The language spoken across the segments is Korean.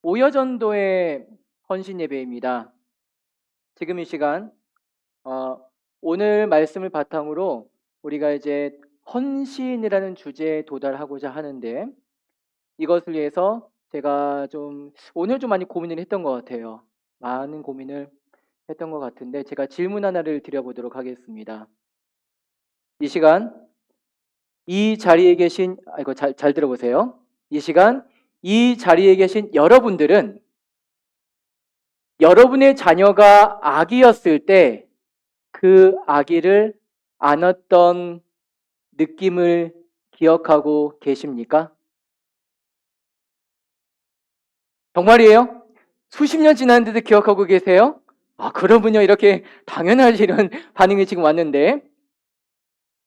오여전도의 헌신 예배입니다. 지금 이 시간 오늘 말씀을 바탕으로 우리가 이제 헌신이라는 주제에 도달하고자 하는데, 이것을 위해서 제가 오늘 좀 많이 고민을 했던 것 같아요. 많은 고민을 했던 것 같은데, 제가 질문 하나를 드려보도록 하겠습니다. 이 시간 이 자리에 계신, 이거 잘 들어보세요. 이 시간 이 자리에 계신 여러분들은 여러분의 자녀가 아기였을 때 그 아기를 안았던 느낌을 기억하고 계십니까? 정말이에요? 수십 년 지났는데도 기억하고 계세요? 그러면요, 이렇게 당연하지, 이런 반응이 지금 왔는데.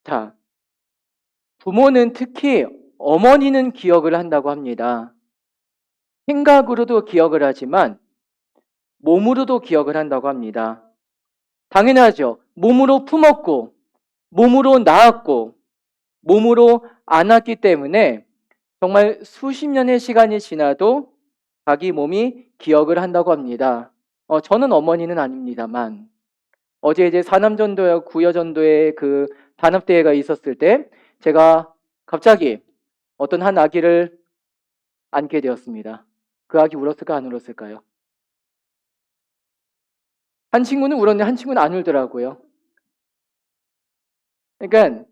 자, 부모는 특히 어머니는 기억을 한다고 합니다. 생각으로도 기억을 하지만 몸으로도 기억을 한다고 합니다. 당연하죠. 몸으로 품었고, 몸으로 낳았고, 몸으로 안았기 때문에 정말 수십 년의 시간이 지나도 자기 몸이 기억을 한다고 합니다. 저는 어머니는 아닙니다만, 어제 이제 사남전도와 구여전도의 그 단합대회가 있었을 때 제가 갑자기 어떤 한 아기를 안게 되었습니다. 그 아기 울었을까 안 울었을까요? 한 친구는 울었는데 한 친구는 안 울더라고요. 그러니까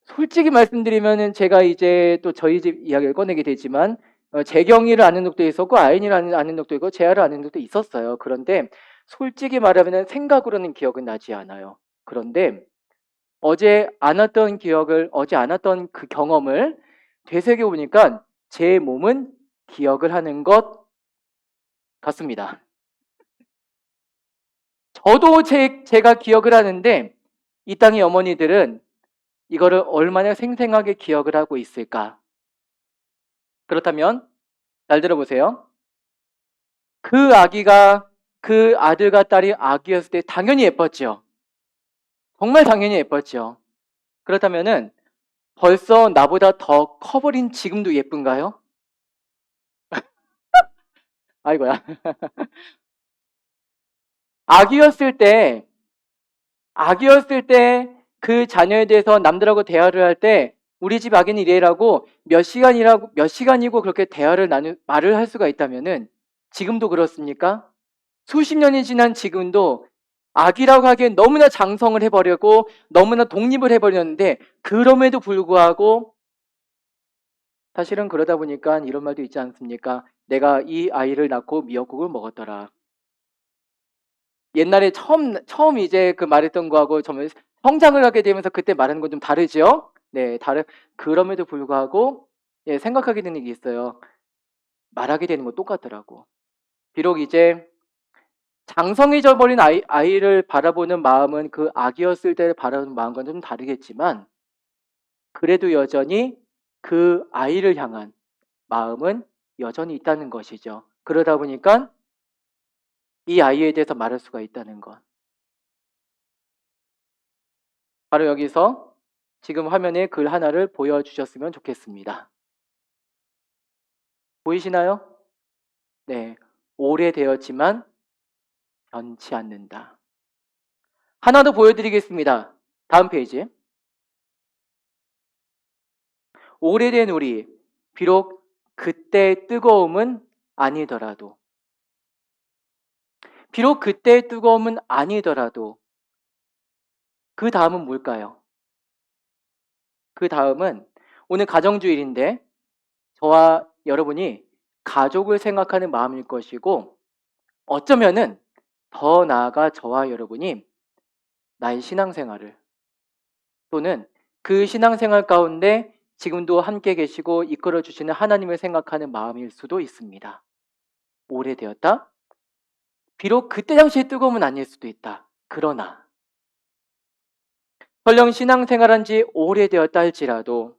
솔직히 말씀드리면은 제가 이제 또 저희 집 이야기를 꺼내게 되지만, 재경이를 아는 적도 있었고 아인이를 아는 적도 있고 재아를 아는 적도 있었어요. 그런데 솔직히 말하면 생각으로는 기억은 나지 않아요. 그런데 어제 안 왔던 그 경험을 되새겨 보니까 제 몸은 기억을 하는 것 같습니다. 저도 제가 기억을 하는데 이 땅의 어머니들은 이거를 얼마나 생생하게 기억을 하고 있을까? 그렇다면 잘 들어보세요. 그 아들과 딸이 아기였을 때 당연히 예뻤죠. 정말 당연히 예뻤죠. 그렇다면은 벌써 나보다 더 커버린 지금도 예쁜가요? 아이고야. 아기였을 때, 아기였을 때 그 자녀에 대해서 남들하고 대화를 할 때 우리 집 아기는 이래라고 몇 시간이고 그렇게 말을 할 수가 있다면은 지금도 그렇습니까? 수십 년이 지난 지금도 아기라고 하기엔 너무나 장성을 해버렸고 너무나 독립을 해버렸는데, 그럼에도 불구하고 사실은 그러다 보니까 이런 말도 있지 않습니까? 내가 이 아이를 낳고 미역국을 먹었더라. 옛날에 처음 이제 그 말했던 거하고 정말 성장을 하게 되면서 그때 말하는 건 좀 다르죠? 네, 그럼에도 불구하고, 예, 생각하게 되는 게 있어요. 말하게 되는 건 똑같더라고. 비록 이제 장성해져 버린 아이를 바라보는 마음은 그 아기였을 때 바라보는 마음과는 좀 다르겠지만, 그래도 여전히 그 아이를 향한 마음은 여전히 있다는 것이죠. 그러다 보니까 이 아이에 대해서 말할 수가 있다는 것. 바로 여기서 지금 화면에 글 하나를 보여주셨으면 좋겠습니다. 보이시나요? 네. 오래되었지만 변치 않는다. 하나 더 보여드리겠습니다. 다음 페이지. 오래된 우리, 비록 그때의 뜨거움은 아니더라도, 비록 그때의 뜨거움은 아니더라도, 그 다음은 뭘까요? 그 다음은 오늘 가정주일인데 저와 여러분이 가족을 생각하는 마음일 것이고, 어쩌면은 더 나아가 저와 여러분이 나의 신앙생활을, 또는 그 신앙생활 가운데 지금도 함께 계시고 이끌어 주시는 하나님을 생각하는 마음일 수도 있습니다. 오래되었다? 비록 그때 당시의 뜨거움은 아닐 수도 있다. 그러나 설령 신앙생활한 지 오래되었다 할지라도,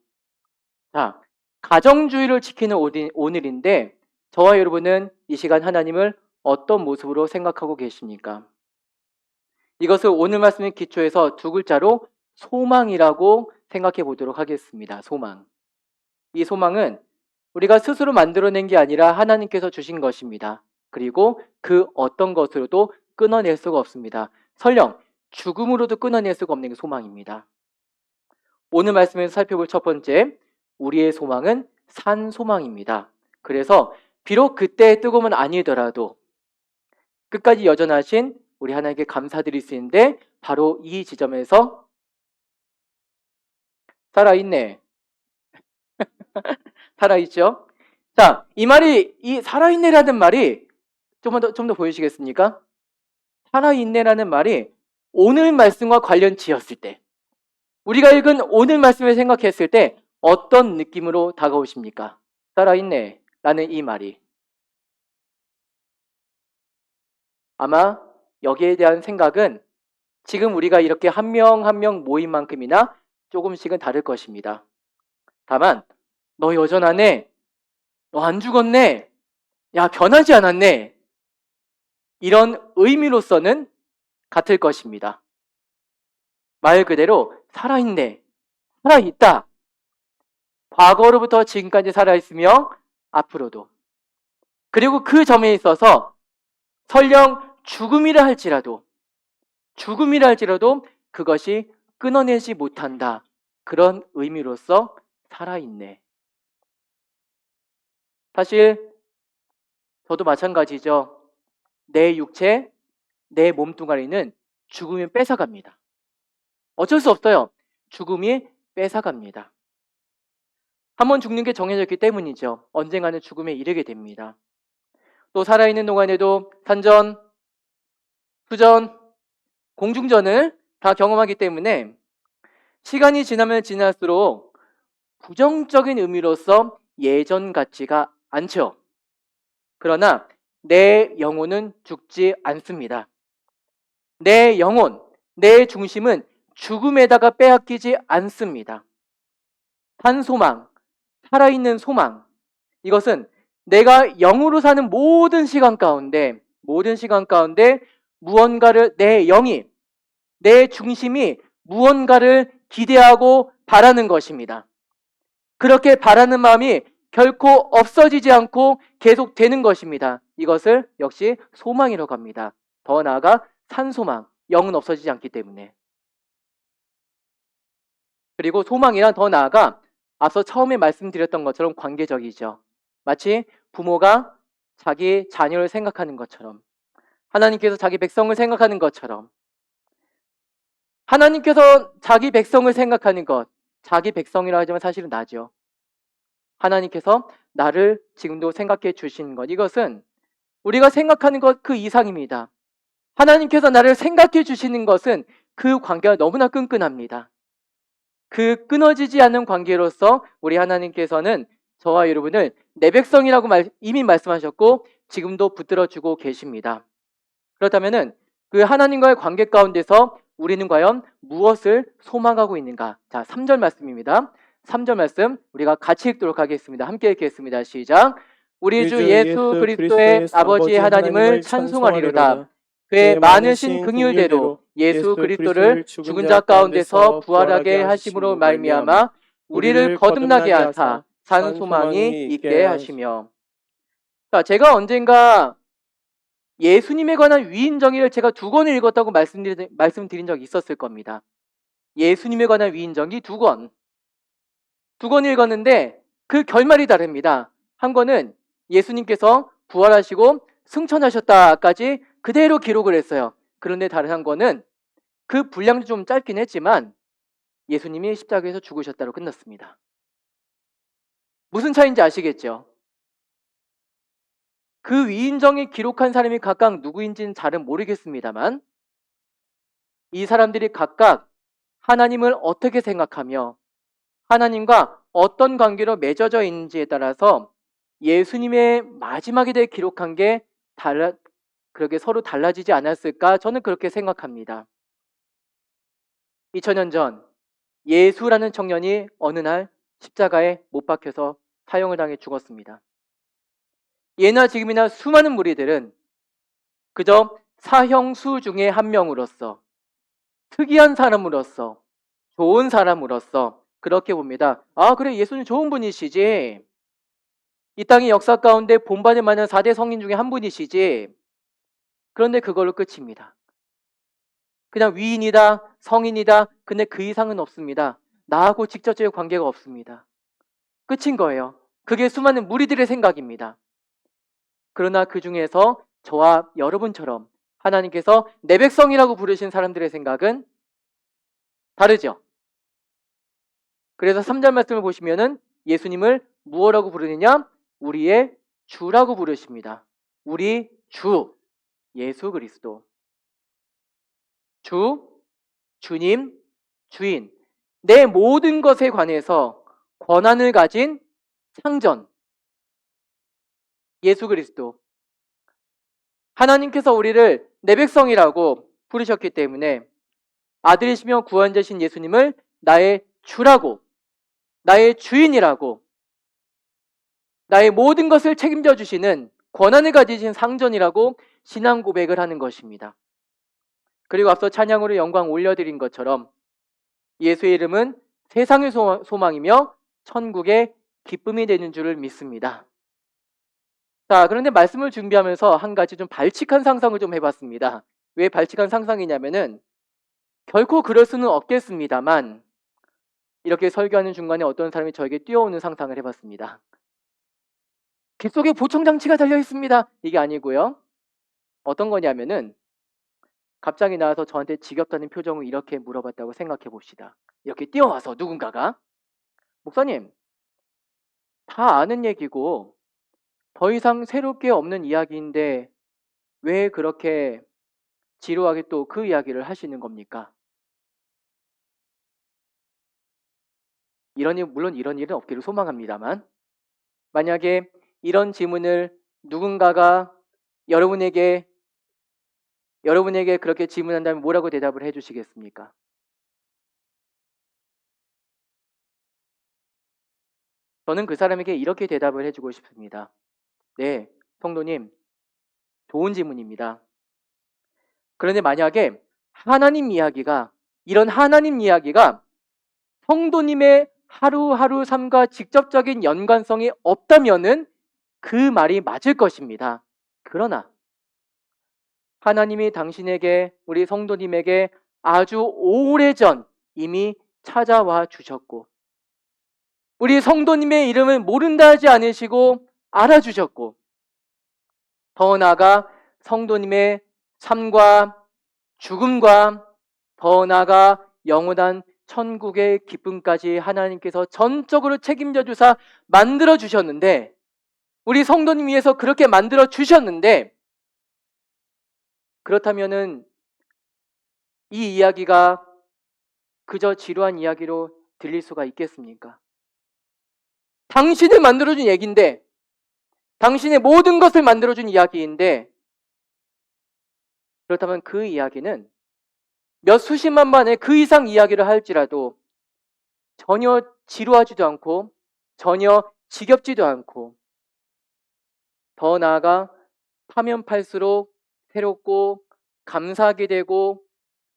자, 가정주의를 지키는 오늘인데 저와 여러분은 이 시간 하나님을 어떤 모습으로 생각하고 계십니까? 이것을 오늘 말씀의 기초에서 두 글자로 소망이라고 생각해 보도록 하겠습니다. 소망. 이 소망은 우리가 스스로 만들어낸 게 아니라 하나님께서 주신 것입니다. 그리고 그 어떤 것으로도 끊어낼 수가 없습니다. 설령 죽음으로도 끊어낼 수가 없는 게 소망입니다. 오늘 말씀에서 살펴볼 첫 번째, 우리의 소망은 산 소망입니다. 그래서 비록 그때의 뜨거움은 아니더라도 끝까지 여전하신 우리 하나님께 감사드릴 수 있는데 바로 이 지점에서 살아있네. 살아있죠? 자, 이 말이, 이 살아있네라는 말이 좀 더 보여주시겠습니까? 살아있네라는 말이 오늘 말씀과 관련 지었을 때, 우리가 읽은 오늘 말씀을 생각했을 때 어떤 느낌으로 다가오십니까? 살아있네 라는 이 말이. 아마 여기에 대한 생각은 지금 우리가 이렇게 한 명 한 명 모인 만큼이나 조금씩은 다를 것입니다. 다만 너 여전하네, 너 안 죽었네, 야 변하지 않았네, 이런 의미로서는 같을 것입니다. 말 그대로 살아있네, 살아있다. 과거로부터 지금까지 살아있으며 앞으로도. 그리고 그 점에 있어서 설령 죽음이라 할지라도 그것이 끊어내지 못한다. 그런 의미로서 살아있네. 사실 저도 마찬가지죠. 내 육체, 내 몸뚱아리는 죽음이 뺏어갑니다. 어쩔 수 없어요. 죽음이 뺏어갑니다. 한번 죽는 게 정해져 있기 때문이죠. 언젠가는 죽음에 이르게 됩니다. 또 살아있는 동안에도 산전, 수전, 공중전을 다 경험하기 때문에 시간이 지나면 지날수록 부정적인 의미로서 예전 같지가 않죠. 그러나 내 영혼은 죽지 않습니다. 내 영혼, 내 중심은 죽음에다가 빼앗기지 않습니다. 한 소망, 살아있는 소망, 이것은 내가 영으로 사는 모든 시간 가운데 무언가를, 내 영이, 내 중심이 무언가를 기대하고 바라는 것입니다. 그렇게 바라는 마음이 결코 없어지지 않고 계속되는 것입니다. 이것을 역시 소망이라고 합니다. 더 나아가 산소망, 영은 없어지지 않기 때문에. 그리고 소망이란 더 나아가 앞서 처음에 말씀드렸던 것처럼 관계적이죠. 마치 부모가 자기 자녀를 생각하는 것처럼, 하나님께서 자기 백성을 생각하는 것처럼, 하나님께서 자기 백성을 생각하는 것, 자기 백성이라 하지만 사실은 나죠. 하나님께서 나를 지금도 생각해 주시는 것, 이것은 우리가 생각하는 것 그 이상입니다. 하나님께서 나를 생각해 주시는 것은 그 관계가 너무나 끈끈합니다. 그 끊어지지 않는 관계로서 우리 하나님께서는 저와 여러분을 내 백성이라고 이미 말씀하셨고 지금도 붙들어주고 계십니다. 그렇다면 그 하나님과의 관계 가운데서 우리는 과연 무엇을 소망하고 있는가? 자, 3절 말씀입니다. 3절 말씀 우리가 같이 읽도록 하겠습니다. 함께 읽겠습니다. 시작. 우리 주 예수 그리스도의 아버지 하나님을 찬송하리로다. 그의 많으신 긍휼대로 예수 그리스도를 죽은 자 가운데서 부활하게 하심으로 말미암아 우리를 거듭나게 하사 산 소망이 있게 하시며. 자, 제가 언젠가 예수님에 관한 위인정의를 제가 2권을 읽었다고 말씀드린 적이 있었을 겁니다. 예수님에 관한 위인정의 2권. 2권 읽었는데 그 결말이 다릅니다. 한 권은 예수님께서 부활하시고 승천하셨다까지 그대로 기록을 했어요. 그런데 다른 한 권은 그 분량도 좀 짧긴 했지만 예수님이 십자가에서 죽으셨다로 끝났습니다. 무슨 차이인지 아시겠죠? 그 위인정에 기록한 사람이 각각 누구인지는 잘은 모르겠습니다만 이 사람들이 각각 하나님을 어떻게 생각하며 하나님과 어떤 관계로 맺어져 있는지에 따라서 예수님의 마지막에 대해 기록한 게 그렇게 서로 달라지지 않았을까? 저는 그렇게 생각합니다. 2000년 전 예수라는 청년이 어느 날 십자가에 못 박혀서 사형을 당해 죽었습니다. 예나 지금이나 수많은 무리들은 그저 사형수 중에 한 명으로서, 특이한 사람으로서, 좋은 사람으로서 그렇게 봅니다. 아, 그래, 예수님 좋은 분이시지. 이 땅의 역사 가운데 본받을 만한 4대 성인 중에 한 분이시지. 그런데 그걸로 끝입니다. 그냥 위인이다, 성인이다. 근데 그 이상은 없습니다. 나하고 직접적인 관계가 없습니다. 끝인 거예요. 그게 수많은 무리들의 생각입니다. 그러나 그 중에서 저와 여러분처럼 하나님께서 내 백성이라고 부르신 사람들의 생각은 다르죠. 그래서 3절 말씀을 보시면은 예수님을 무엇라고 부르느냐? 우리의 주라고 부르십니다. 우리 주, 예수 그리스도. 주, 주님, 주인. 내 모든 것에 관해서 권한을 가진 상전, 예수 그리스도. 하나님께서 우리를 내 백성이라고 부르셨기 때문에 아들이시며 구원자신 예수님을 나의 주라고, 나의 주인이라고, 나의 모든 것을 책임져 주시는 권한을 가지신 상전이라고 신앙 고백을 하는 것입니다. 그리고 앞서 찬양으로 영광 올려드린 것처럼 예수의 이름은 세상의 소망이며 천국의 기쁨이 되는 줄을 믿습니다. 자, 그런데 말씀을 준비하면서 한 가지 좀 발칙한 상상을 좀 해봤습니다. 왜 발칙한 상상이냐면은 결코 그럴 수는 없겠습니다만 이렇게 설교하는 중간에 어떤 사람이 저에게 뛰어오는 상상을 해봤습니다. 귓속에 보청장치가 달려 있습니다. 이게 아니고요. 어떤 거냐면은 갑자기 나와서 저한테 지겹다는 표정을 이렇게 물어봤다고 생각해 봅시다. 이렇게 뛰어와서 누군가가 목사님, 다 아는 얘기고 더 이상 새롭게 없는 이야기인데 왜 그렇게 지루하게 또 그 이야기를 하시는 겁니까? 물론 이런 일은 없기를 소망합니다만 만약에 이런 질문을 누군가가 여러분에게 그렇게 질문한다면 뭐라고 대답을 해주시겠습니까? 저는 그 사람에게 이렇게 대답을 해주고 싶습니다. 네, 성도님, 좋은 질문입니다. 그런데 만약에 이런 하나님 이야기가 성도님의 하루하루 삶과 직접적인 연관성이 없다면은 그 말이 맞을 것입니다. 그러나 하나님이 당신에게, 우리 성도님에게 아주 오래전 이미 찾아와 주셨고 우리 성도님의 이름을 모른다 하지 않으시고 알아주셨고 더 나아가 성도님의 삶과 죽음과 더 나아가 영원한 천국의 기쁨까지 하나님께서 전적으로 책임져 주사 만들어 주셨는데 우리 성도님 위해서 그렇게 만들어 주셨는데 그렇다면은 이 이야기가 그저 지루한 이야기로 들릴 수가 있겠습니까? 당신을 만들어준 얘기인데 당신의 모든 것을 만들어준 이야기인데 그렇다면 그 이야기는 몇 수십만 번의 그 이상 이야기를 할지라도 전혀 지루하지도 않고 전혀 지겹지도 않고 더 나아가 파면 팔수록 새롭고 감사하게 되고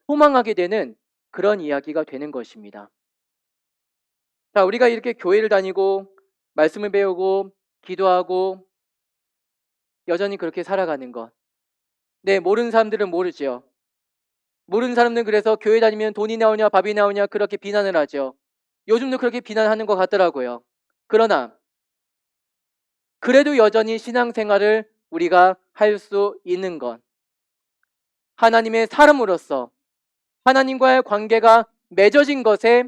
소망하게 되는 그런 이야기가 되는 것입니다. 자, 우리가 이렇게 교회를 다니고 말씀을 배우고 기도하고 여전히 그렇게 살아가는 것. 네, 모르는 사람들은 모르죠. 모르는 사람들은 그래서 교회 다니면 돈이 나오냐 밥이 나오냐 그렇게 비난을 하죠. 요즘도 그렇게 비난하는 것 같더라고요. 그러나 그래도 여전히 신앙생활을 우리가 할 수 있는 것. 하나님의 사람으로서 하나님과의 관계가 맺어진 것에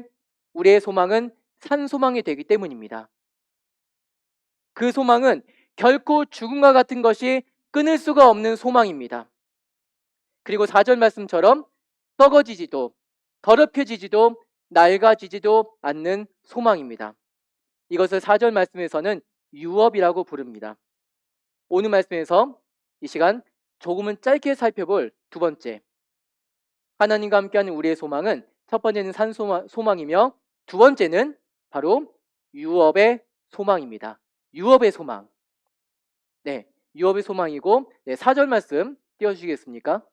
우리의 소망은 산소망이 되기 때문입니다. 그 소망은 결코 죽음과 같은 것이 끊을 수가 없는 소망입니다. 그리고 4절 말씀처럼 썩어지지도 더럽혀지지도 낡아지지도 않는 소망입니다. 이것을 4절 말씀에서는 유업이라고 부릅니다. 오늘 말씀에서 이 시간 조금은 짧게 살펴볼 두 번째, 하나님과 함께하는 우리의 소망은 첫 번째는 산소망이며 두 번째는 바로 유업의 소망입니다. 유업의 소망. 네, 유업의 소망이고 4절 말씀 띄워주시겠습니까?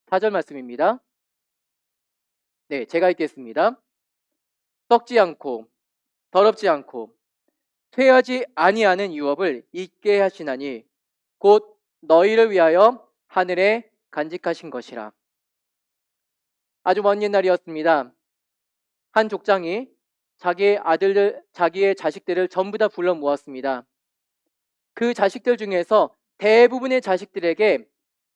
4절 말씀입니다. 네, 제가 읽겠습니다. 썩지 않고 더럽지 않고 퇴하지 아니하는 유업을 있게 하시나니 곧 너희를 위하여 하늘에 간직하신 것이라. 아주 먼 옛날이었습니다. 한 족장이 자기의 자식들을 전부 다 불러 모았습니다. 그 자식들 중에서 대부분의 자식들에게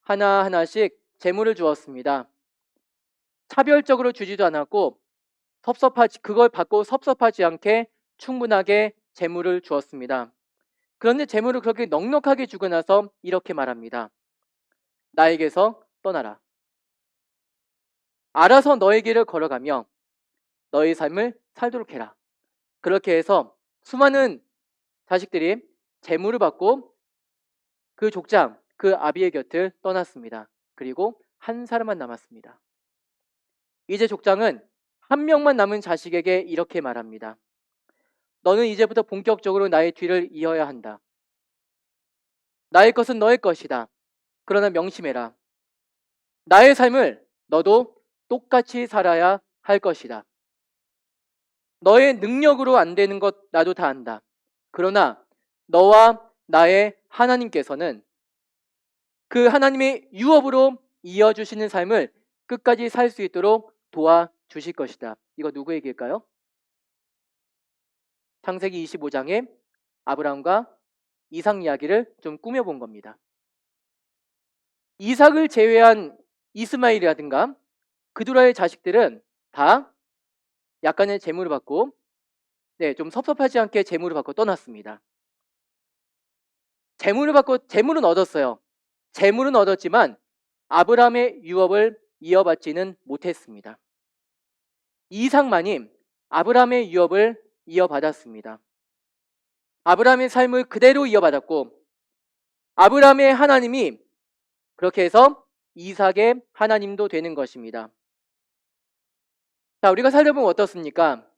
하나하나씩 재물을 주었습니다. 차별적으로 주지도 않았고 그걸 받고 섭섭하지 않게 충분하게 재물을 주었습니다. 그런데 재물을 그렇게 넉넉하게 주고 나서 이렇게 말합니다. 나에게서 떠나라. 알아서 너의 길을 걸어가며 너의 삶을 살도록 해라. 그렇게 해서 수많은 자식들이 재물을 받고 그 족장, 그 아비의 곁을 떠났습니다. 그리고 한 사람만 남았습니다. 이제 족장은 한 명만 남은 자식에게 이렇게 말합니다. 너는 이제부터 본격적으로 나의 뒤를 이어야 한다. 나의 것은 너의 것이다. 그러나 명심해라. 나의 삶을 너도 똑같이 살아야 할 것이다. 너의 능력으로 안 되는 것 나도 다 안다. 그러나 너와 나의 하나님께서는 그 하나님의 유업으로 이어주시는 삶을 끝까지 살 수 있도록 도와주실 것이다. 이거 누구 얘기일까요? 창세기 25장에 아브라함과 이삭 이야기를 좀 꾸며본 겁니다. 이삭을 제외한 이스마엘이라든가 그두라의 자식들은 다 약간의 재물을 받고 좀 섭섭하지 않게 재물을 받고 떠났습니다. 재물은 얻었어요. 재물은 얻었지만 아브라함의 유업을 이어받지는 못했습니다. 이삭만이 아브라함의 유업을 이어받았습니다. 아브라함의 삶을 그대로 이어받았고 아브라함의 하나님이 그렇게 해서 이삭의 하나님도 되는 것입니다. 자, 우리가 살펴보면 어떻습니까?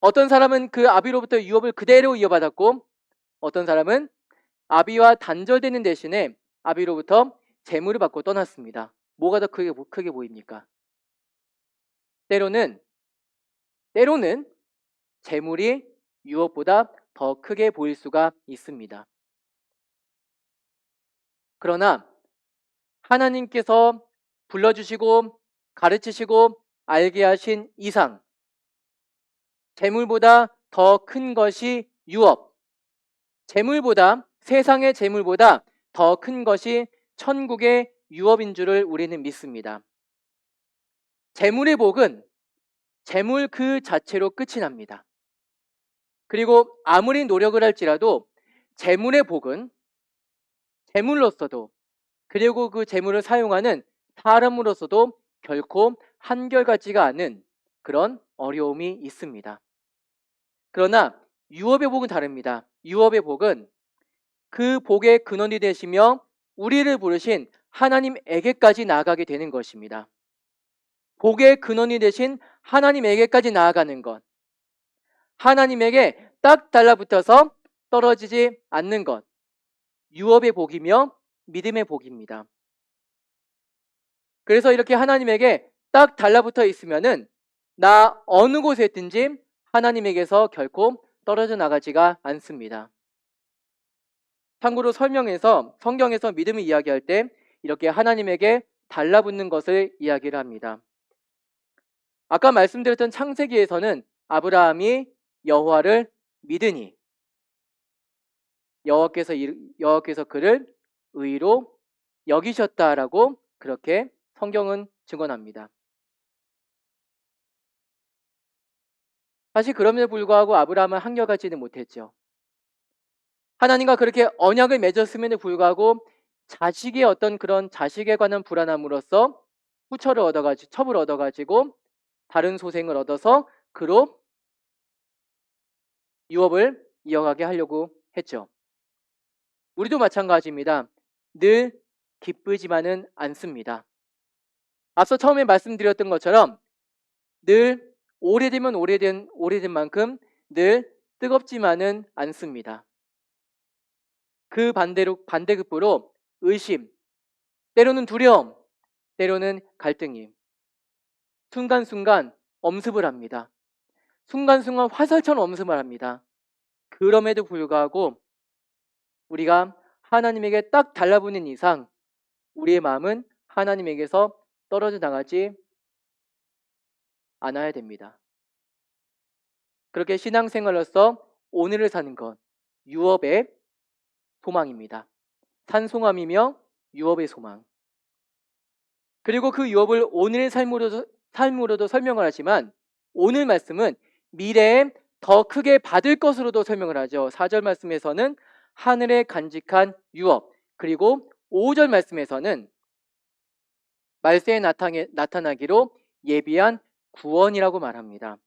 어떤 사람은 그 아비로부터 유업을 그대로 이어받았고 어떤 사람은 아비와 단절되는 대신에 아비로부터 재물을 받고 떠났습니다. 뭐가 더 크게 보입니까? 때로는 재물이 유업보다 더 크게 보일 수가 있습니다. 그러나 하나님께서 불러주시고 가르치시고 알게 하신 이상 재물보다 더 큰 것이 유업, 세상의 재물보다 더 큰 것이 천국의 유업인 줄을 우리는 믿습니다. 재물의 복은 재물 그 자체로 끝이 납니다. 그리고 아무리 노력을 할지라도 재물의 복은 재물로서도 그리고 그 재물을 사용하는 사람으로서도 결코 한결같지가 않은 그런 어려움이 있습니다. 그러나 유업의 복은 다릅니다. 유업의 복은 그 복의 근원이 되시며 우리를 부르신 하나님에게까지 나아가게 되는 것입니다. 복의 근원이 되신 하나님에게까지 나아가는 것. 하나님에게 딱 달라붙어서 떨어지지 않는 것. 유업의 복이며 믿음의 복입니다. 그래서 이렇게 하나님에게 딱 달라붙어 있으면은 나 어느 곳에 있든지 하나님에게서 결코 떨어져 나가지가 않습니다. 참고로 성경에서 믿음을 이야기할 때 이렇게 하나님에게 달라붙는 것을 이야기를 합니다. 아까 말씀드렸던 창세기에서는 아브라함이 여호와를 믿으니 여호와께서 그를 의로 여기셨다라고 그렇게 성경은 증언합니다. 사실 그럼에도 불구하고 아브라함은 한결같지는 못했죠. 하나님과 그렇게 언약을 맺었음에도 불구하고 자식의 어떤 그런 자식에 관한 불안함으로써 첩을 얻어가지고 다른 소생을 얻어서 그로 유업을 이어가게 하려고 했죠. 우리도 마찬가지입니다. 늘 기쁘지만은 않습니다. 앞서 처음에 말씀드렸던 것처럼 늘 오래된 만큼 늘 뜨겁지만은 않습니다. 그 반대급부로 의심, 때로는 두려움, 때로는 갈등이 순간순간 엄습을 합니다. 순간순간 화살처럼 엄습을 합니다. 그럼에도 불구하고 우리가 하나님에게 딱 달라붙는 이상 우리의 마음은 하나님에게서 떨어져 나가지 않아야 됩니다. 그렇게 신앙생활로서 오늘을 사는 것, 유업의 소망입니다. 산송함이며 유업의 소망. 그리고 그 유업을 오늘의 삶으로도 설명을 하지만 오늘 말씀은 미래에 더 크게 받을 것으로도 설명을 하죠. 4절 말씀에서는 하늘에 간직한 유업, 그리고 5절 말씀에서는 말세에 나타나기로 예비한 구원이라고 말합니다.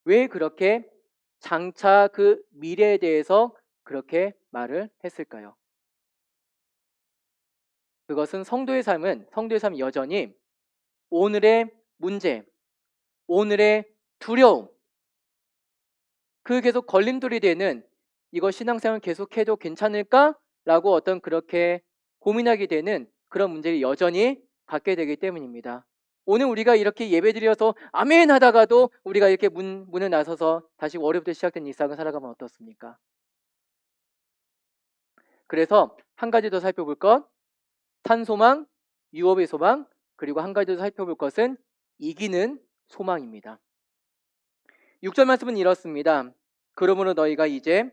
왜 그렇게 장차 그 미래에 대해서 그렇게 말을 했을까요? 그것은 성도의 삶은 여전히 오늘의 문제, 오늘의 두려움, 그 계속 걸림돌이 되는 이거 신앙생활 계속해도 괜찮을까라고 어떤 그렇게 고민하게 되는 그런 문제를 여전히 갖게 되기 때문입니다. 오늘 우리가 이렇게 예배드려서 아멘 하다가도 우리가 이렇게 문을 나서서 다시 월요일부터 시작된 일상을 살아가면 어떻습니까? 그래서 한 가지 더 살펴볼 것, 산소망, 유업의 소망, 그리고 한 가지 더 살펴볼 것은 이기는 소망입니다. 6절 말씀은 이렇습니다. 그러므로 너희가 이제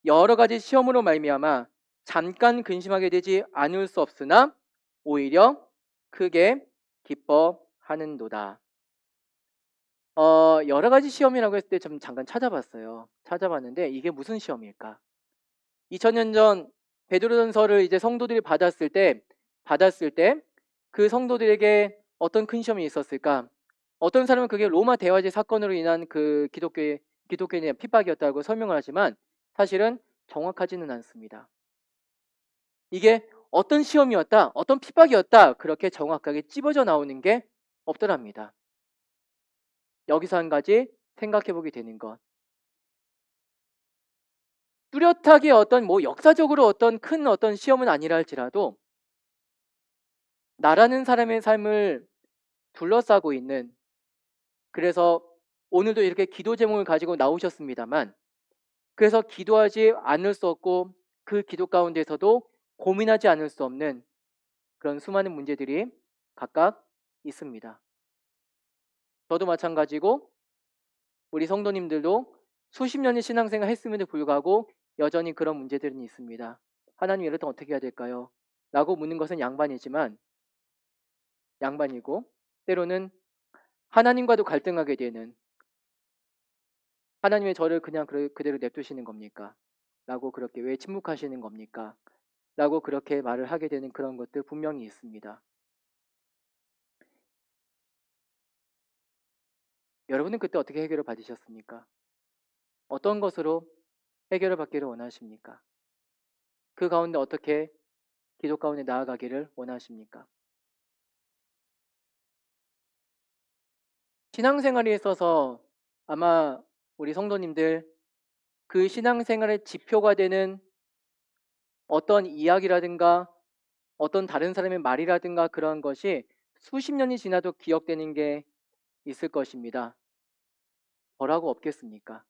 여러 가지 시험으로 말미암아 잠깐 근심하게 되지 않을 수 없으나 오히려 크게 기뻐하는도다. 여러 가지 시험이라고 했을 때 좀 잠깐 찾아봤어요. 찾아봤는데 이게 무슨 시험일까? 2000년 전 베드로전서를 이제 성도들이 받았을 때 그 성도들에게 어떤 큰 시험이 있었을까? 어떤 사람은 그게 로마 대화제 사건으로 인한 그 기독교에 대한 핍박이었다고 설명을 하지만 사실은 정확하지는 않습니다. 이게 어떤 시험이었다, 어떤 핍박이었다 그렇게 정확하게 찝어져 나오는 게 없더랍니다. 여기서 한 가지 생각해 보게 되는 것. 뚜렷하게 어떤 역사적으로 어떤 큰 어떤 시험은 아니라 할지라도 나라는 사람의 삶을 둘러싸고 있는, 그래서 오늘도 이렇게 기도 제목을 가지고 나오셨습니다만 그래서 기도하지 않을 수 없고 그 기도 가운데서도 고민하지 않을 수 없는 그런 수많은 문제들이 각각 있습니다. 저도 마찬가지고 우리 성도님들도 수십 년의 신앙생활 했음에도 불구하고 여전히 그런 문제들은 있습니다. 하나님 이럴 땐 어떻게 해야 될까요? 라고 묻는 것은 양반이고 때로는 하나님과도 갈등하게 되는, 하나님의 저를 그냥 그대로 냅두시는 겁니까? 라고 그렇게 왜 침묵하시는 겁니까? 라고 그렇게 말을 하게 되는 그런 것들 분명히 있습니다. 여러분은 그때 어떻게 해결을 받으셨습니까? 어떤 것으로 해결을 받기를 원하십니까? 그 가운데 어떻게 기도 가운데 나아가기를 원하십니까? 신앙생활에 있어서 아마 우리 성도님들 그 신앙생활의 지표가 되는 어떤 이야기라든가 어떤 다른 사람의 말이라든가 그러한 것이 수십 년이 지나도 기억되는 게 있을 것입니다. 뭐라고 없겠습니까?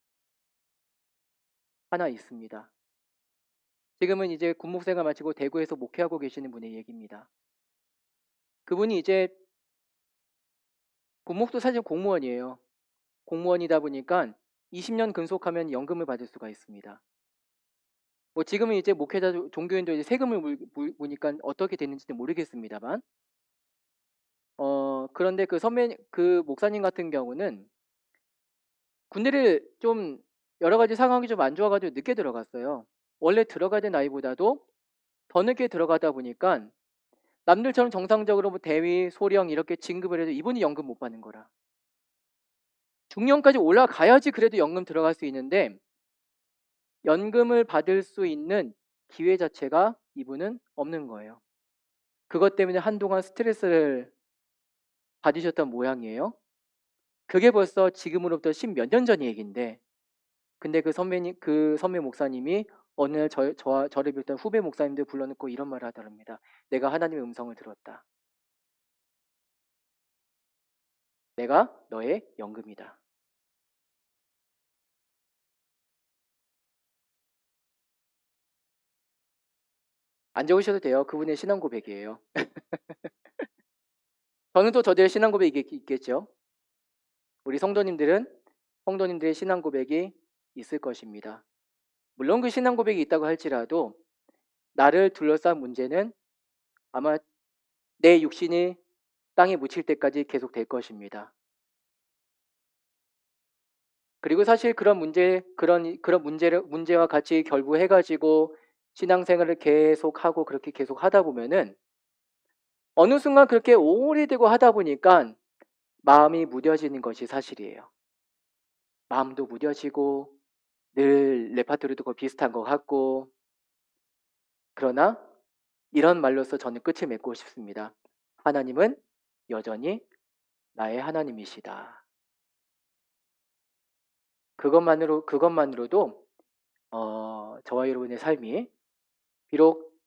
하나 있습니다. 지금은 이제 군목생활 마치고 대구에서 목회하고 계시는 분의 얘기입니다. 그분이 이제 군목도 사실 공무원이에요. 공무원이다 보니까 20년 근속하면 연금을 받을 수가 있습니다. 지금은 이제 목회자 종교인도 이제 세금을 무니까 어떻게 되는지는 모르겠습니다만, 그런데 그 목사님 같은 경우는 군대를 좀 여러 가지 상황이 좀 안 좋아가지고 늦게 들어갔어요. 원래 들어가야 될 나이보다도 더 늦게 들어가다 보니까 남들처럼 정상적으로 대위, 소령 이렇게 진급을 해도 이분이 연금 못 받는 거라. 중령까지 올라가야지 그래도 연금 들어갈 수 있는데 연금을 받을 수 있는 기회 자체가 이분은 없는 거예요. 그것 때문에 한동안 스트레스를 받으셨던 모양이에요. 그게 벌써 지금으로부터 10몇 년 전 얘기인데, 근데 그 선배 목사님이 어느 날 저를 비롯한 후배 목사님들 불러놓고 이런 말을 하더랍니다. 내가 하나님의 음성을 들었다. 내가 너의 연금이다. 안 적으셔도 돼요. 그분의 신앙 고백이에요. 저는 또 저들의 신앙 고백이 있겠죠. 우리 성도님들의 신앙 고백이 있을 것입니다. 물론 그 신앙 고백이 있다고 할지라도 나를 둘러싼 문제는 아마 내 육신이 땅에 묻힐 때까지 계속될 것입니다. 그리고 사실 그런 문제와 같이 결부해 가지고 신앙생활을 계속하고 그렇게 계속 하다 보면은 어느 순간 그렇게 오래되고 하다 보니까 마음이 무뎌지는 것이 사실이에요. 마음도 무뎌지고 늘 레파토리도 거의 비슷한 것 같고, 그러나 이런 말로써 저는 끝을 맺고 싶습니다. 하나님은 여전히 나의 하나님이시다. 그것만으로도 저와 여러분의 삶이 비록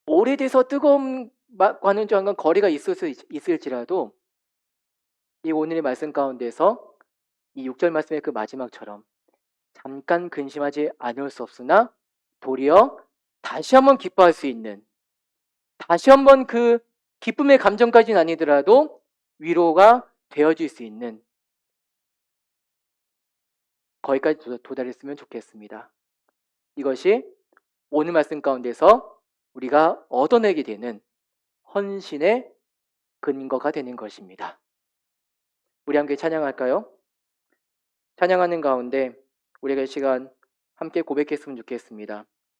오래돼서 뜨거움과는 좀 거리가 있을지라도 이 오늘의 말씀 가운데서 이 6절 말씀의 그 마지막처럼 잠깐 근심하지 않을 수 없으나 도리어 다시 한번 기뻐할 수 있는, 다시 한번 그 기쁨의 감정까지는 아니더라도 위로가 되어질 수 있는, 거기까지 도달했으면 좋겠습니다. 이것이 오늘 말씀 가운데서 우리가 얻어내게 되는 헌신의 근거가 되는 것입니다. 우리 함께 찬양할까요? 찬양하는 가운데 우리가 이 시간 함께 고백했으면 좋겠습니다.